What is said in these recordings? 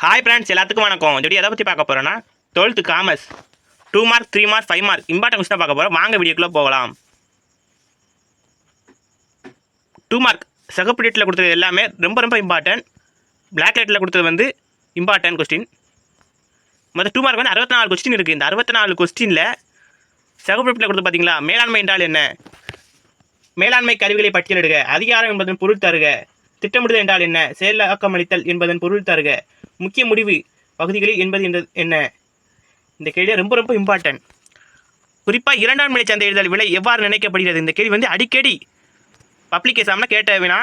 Hi friends, எல்லாத்துக்கும் வணக்கம். ஜோடி எதை பற்றி பார்க்க போகிறோன்னா 12th commerce 2 mark 3 mark 5 mark important question பார்க்க போகிறோம். வாங்க வீடியோக்குள்ளே போகலாம். 2 மார்க் சிகப்பு டேட்டில் கொடுத்தது எல்லாமே ரொம்ப இம்பார்ட்டன்ட். பிளாக் டேட்டில் கொடுத்தது வந்து இம்பார்ட்டன்ட் கொஸ்டின். மொத்தம் 2 மார்க் வந்து 64 கொஸ்டின் இருக்குது. இந்த 64 கொஸ்டினில் சிகப்பு டேட்டில் கொடுத்து பார்த்தீங்களா, மேலாண்மை என்றால் என்ன, மேலாண்மை கருவிகளை பட்டியலிடுக, அதிகாரம் என்பதன் பொருள் தருக, திட்டமிடுதல் என்றால் என்ன, செயலாக்கமளித்தல் என்பதன் பொருள் தருக, முக்கிய முடிவு பகுதிகளில் என்பது என்ன. இந்த கேள்வி ரொம்ப இம்பார்ட்டன்ட். குறிப்பாக இரண்டாம் நிலை சந்தை எழுதல் விலை எவ்வாறு நினைக்கப்படுகிறது. இந்த கேள்வி வந்து அடிக்கடி பப்ளிக் எக்ஸாம்னா கேட்ட வினா.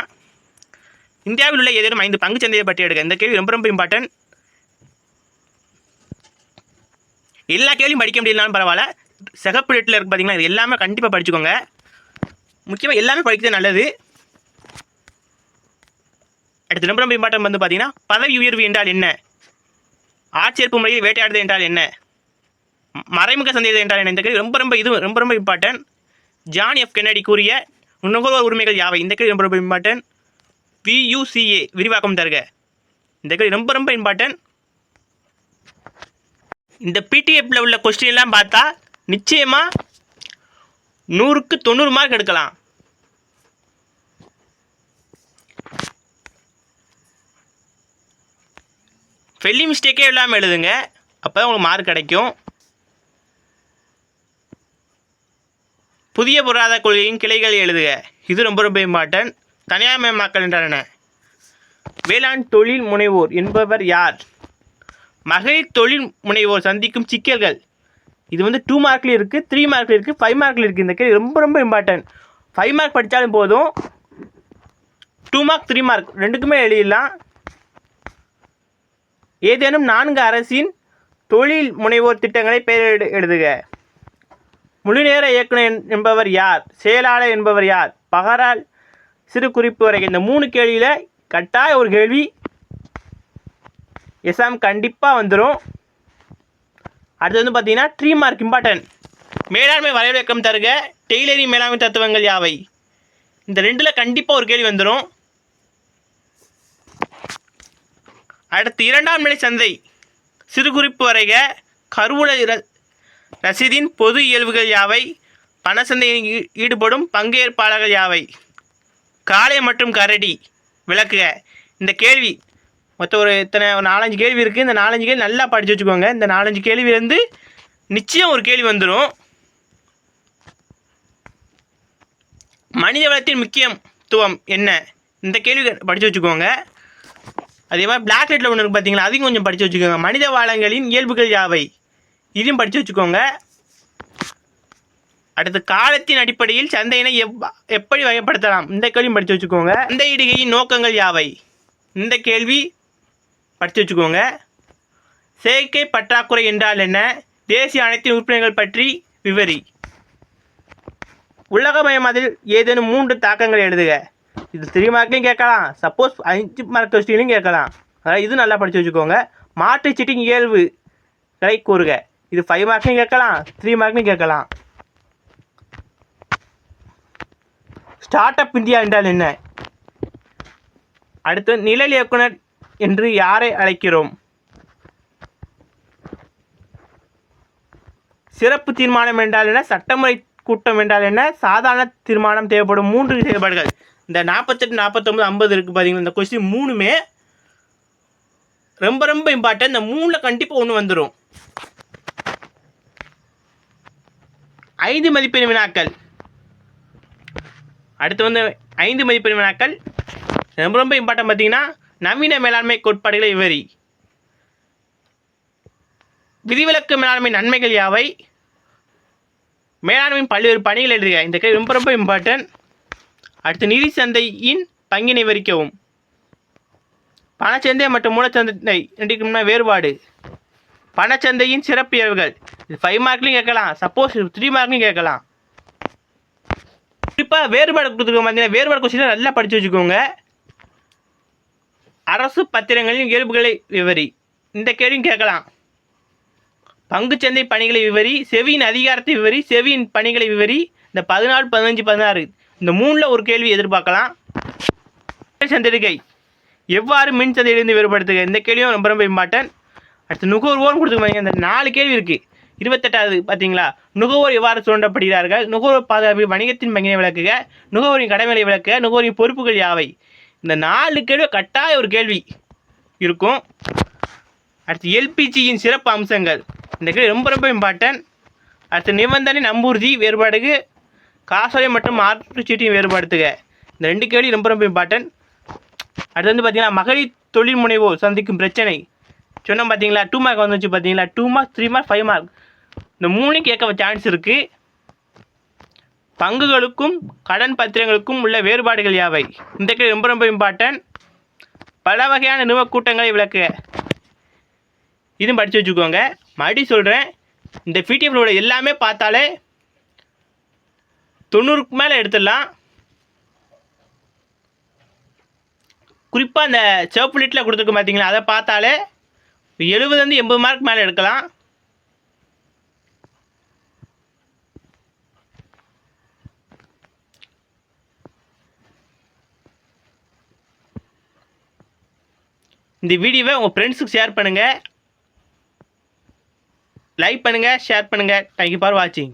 இந்தியாவில் உள்ள ஏதேனும் 5 பங்கு சந்தையை பற்றி எடுக்க. இந்த கேள்வி ரொம்ப இம்பார்ட்டன்ட். எல்லா கேள்வியும் படிக்க முடியலனாலும் பரவாயில்ல, சிகப்பு டேட்டில் இருக்குது பார்த்தீங்கன்னா, இது எல்லாமே கண்டிப்பாக படிச்சுக்கோங்க. முக்கியமாக எல்லாமே படிக்கிறது நல்லது. அடுத்து ரொம்ப இம்பார்ட்டன் வந்து பார்த்தீங்கன்னா, பதவி உயர்வு என்றால் என்ன, ஆட்சேர்ப்பு முறையில் வேட்டையாடுதல் என்றால் என்ன, மறைமுக சந்தை என்றால் என்ன. இந்த கேள்வி ரொம்ப இம்பார்ட்டன். ஜான் எஃப் கென்னடி கூறிய நுகர்வோர் உரிமைகள் யாவை. இந்த கேள்வி ரொம்ப இம்பார்ட்டன். VUCA விரிவாக்கம் தருக. இந்த கேள்வி ரொம்ப இம்பார்ட்டன். இந்த PTFல உள்ள கொஸ்டின் எல்லாம் பார்த்தா நிச்சயமாக 100க்கு 90 மார்க் எடுக்கலாம். ஃபெல்லி மிஸ்டேக்கே இல்லாமல் எழுதுங்க, அப்போ தான் உங்களுக்கு மார்க் கிடைக்கும். புதிய பொருளாதார கொள்கையின் கிளைகள் எழுதுக. இது ரொம்ப இம்பார்ட்டன்ட். தனியார்மயமாக்கல் என்றால் என்ன, வேளாண் தொழில் முனைவோர் என்பவர் யார், மகளிர் தொழில் முனைவோர் சந்திக்கும் சிக்கல்கள். இது வந்து 2 மார்க்லேயும் இருக்குது, 3 மார்க்லேயும் இருக்குது, 5 மார்க்லேயும் இருக்குது. இந்த கேள்வி ரொம்ப இம்பார்ட்டன்ட். 5 மார்க் படித்தாலும் போதும், 2 மார்க் 3 மார்க் ரெண்டுக்குமே எழுதிடலாம். ஏதேனும் 4 அரசின் தொழில் முனைவோர் திட்டங்களை பெயர் எழுதுக. முழுநேர இயக்குனர் என்பவர் யார், செயலாளர் என்பவர் யார், பகரால் சிறு குறிப்பு வரை. இந்த 3 கேள்வியில் கட்டாய ஒரு கேள்வி எக்ஸாம் கண்டிப்பாக வந்துடும். அடுத்து வந்து பார்த்தீங்கன்னா 3 மார்க் இம்பார்ட்டன்ட். மேலாண்மை வரைவிலக்கம் தருக, டெய்லரிங் மேலாண்மை தத்துவங்கள் யாவை. இந்த 2ல் கண்டிப்பாக ஒரு கேள்வி வந்துடும். அடுத்து இரண்டாம் நிலை சந்தை சிறு குறிப்பு வரைக, கருவூல ரசீதின் பொது இயல்புகள் யாவை, பண சந்தையில் ஈடுபடும் பங்கேற்பாளர்கள் யாவை, காளை மற்றும் கரடி விளக்குக. இந்த கேள்வி மொத்தம் ஒரு 4-5 கேள்வி இருக்குது. இந்த 4-5 கேள்வி நல்லா படித்து வச்சுக்கோங்க. இந்த 4-5 கேள்வியிலேருந்து நிச்சயம் ஒரு கேள்வி வந்துடும். மனித வளத்தின் முக்கியத்துவம் என்ன, இந்த கேள்வி படித்து வச்சுக்கோங்க. அதே மாதிரி பிளாக் டேட்டில் ஒன்று இருக்குது பார்த்தீங்களா, அதையும் கொஞ்சம் படித்து வச்சுக்கோங்க. மனித வளங்களின் இயல்புகள் யாவை, இதையும் படித்து வச்சுக்கோங்க. அடுத்து காலத்தின் அடிப்படையில் சந்தையினை எப்படி வகைப்படுத்தலாம், இந்த கேள்வியும் படித்து வச்சுக்கோங்க. சந்தையிடுகையின் நோக்கங்கள் யாவை, இந்த கேள்வி படித்து வச்சுக்கோங்க. செயற்கை பற்றாக்குறை என்றால் என்ன, தேசிய அனைத்து உறுப்பினர்கள் பற்றி விவரி. உலகமயமாதலில் ஏதேனும் 3 தாக்கங்கள் எழுதுக. இது 3 மார்க்லையும் கேட்கலாம், சப்போஸ் 5 மார்க் கொஸ்டின்லையும் கேட்கலாம். அதாவது இது நல்லா படித்து வச்சுக்கோங்க. மாற்று சீட்டின் இயல்புகளை கூறுக. இது 5 மார்க்லையும் கேட்கலாம், 3 மார்க்லையும் கேட்கலாம். ஸ்டார்ட் அப் இந்தியா என்றால் என்ன. அடுத்து நிழல் இயக்குனர் என்று யாரை அழைக்கிறோம். சிறப்பு தீர்மானம் என்றால் என்ன, சட்டமுறை கூட்டம் என்றால் என்ன, சாதாரண தீர்மானம் தேவைப்படும் 3 செயல்பாடுகள். இந்த 48, 49, 50 இருக்குது பார்த்தீங்கன்னா, இந்த கொஸ்டின் 3மே ரொம்ப இம்பார்ட்டன்ட். இந்த 3ல் கண்டிப்பாக ஒன்று வந்துடும். 5 மதிப்பெண் வினாக்கள். அடுத்து வந்து 5 மதிப்பெண் வினாக்கள் ரொம்ப இம்பார்ட்டன்ட். பார்த்தீங்கன்னா, நவீன மேலாண்மை கோட்பாடுகளை விவரி, விதிவிலக்கு மேலாண்மை நன்மைகள் யாவை, மேலாண்மையின் பல்வேறு பணிகள் எழுதுக. இந்த கேள்வி ரொம்ப இம்பார்ட்டன்ட். அடுத்து நிதி சந்தையின் பங்கினை விவரிக்கவும், பணச்சந்தை மற்றும் மூலச்சந்தை ரெண்டுக்கும்னா வேறுபாடு, பணச்சந்தையின் சிறப்பியல்புகள். இது 5 மார்க்லையும் கேட்கலாம், சப்போஸ் 3 மார்க்லையும் கேட்கலாம். குறிப்பாக வேறுபாடு கொடுத்துருக்கோம் பார்த்தீங்கன்னா, வேறுபாடு கொஸ்டின் நல்லா படித்து வச்சுக்கோங்க. அரசு பத்திரங்களின் இயல்புகளை விவரி, இந்த கேள்வியும் கேட்கலாம். பங்குச்சந்தை பணிகளை விவரி, செவியின் அதிகாரத்தை விவரி, செவியின் பணிகளை விவரி. இந்த 14, 15, 16 இந்த 3ல் ஒரு கேள்வி எதிர்பார்க்கலாம். சந்தையிடுகை எவ்வாறு மின்சந்தையிலிருந்து வேறுபடுத்துக, இந்த கேள்வியும் ரொம்ப ரொம்ப இம்பார்ட்டன்ட். அடுத்து நுகர்வோர்னு கொடுத்துருப்பாங்க. இந்த 4 கேள்வி இருக்குது. 28வது பார்த்தீங்களா, நுகர்வோர் எவ்வாறு சுரண்டப்படுகிறார்கள், நுகர்வோர் பாதுகாப்பு, வணிகத்தின் பங்கினை விளக்குக, நுகர்வோரின் கடமைகளை விளக்குக, நுகர்வோரின் பொறுப்புகள் யாவை. இந்த 4 கேள்வி கட்டாய ஒரு கேள்வி இருக்கும். அடுத்து எல்பிஜியின் சிறப்பு அம்சங்கள், இந்த கேள்வி ரொம்ப ரொம்ப இம்பார்ட்டன்ட். அடுத்து நிபந்தனை நம்பூர்தி வேறுபாடுக்கு, காசோலை மற்றும் மாற்றுச்சீட்டையும் வேறுபடுத்துக, இந்த 2 கேள்வி ரொம்ப ரொம்ப இம்பார்ட்டன்ட். அடுத்து வந்து பார்த்தீங்கன்னா மகளிர் தொழில் முனைவோர் சந்திக்கும் பிரச்சனை சொன்னோம் பார்த்தீங்களா, 2 மார்க் வந்துச்சு பார்த்தீங்களா, 2 மார்க் 3 மார்க் 5 மார்க், இந்த 3 கேட்க சான்ஸ் இருக்குது. பங்குகளுக்கும் கடன் பத்திரங்களுக்கும் உள்ள வேறுபாடுகள் யாவை, இந்த கேள்வி ரொம்ப ரொம்ப இம்பார்ட்டன்ட். பல வகையான நிறுவ கூட்டங்களை விளக்குக, இதுவும் படித்து வச்சுக்கோங்க. மறுபடியும் சொல்கிறேன், இந்த பிடிஎஃப்ல எல்லாமே பார்த்தாலே 90க்கு மேலே எடுத்துடலாம். குறிப்பாக அந்த சிவப்பு லிட்டில் கொடுத்துருக்கு பார்த்தீங்களா, அதை பார்த்தாலே 70 80 மார்க் மேலே எடுக்கலாம். இந்த வீடியோவை உங்கள் ஃப்ரெண்ட்ஸுக்கு ஷேர் பண்ணுங்கள், லைக் பண்ணுங்கள், ஷேர் பண்ணுங்கள். தேங்க்யூ ஃபார் வாட்சிங்.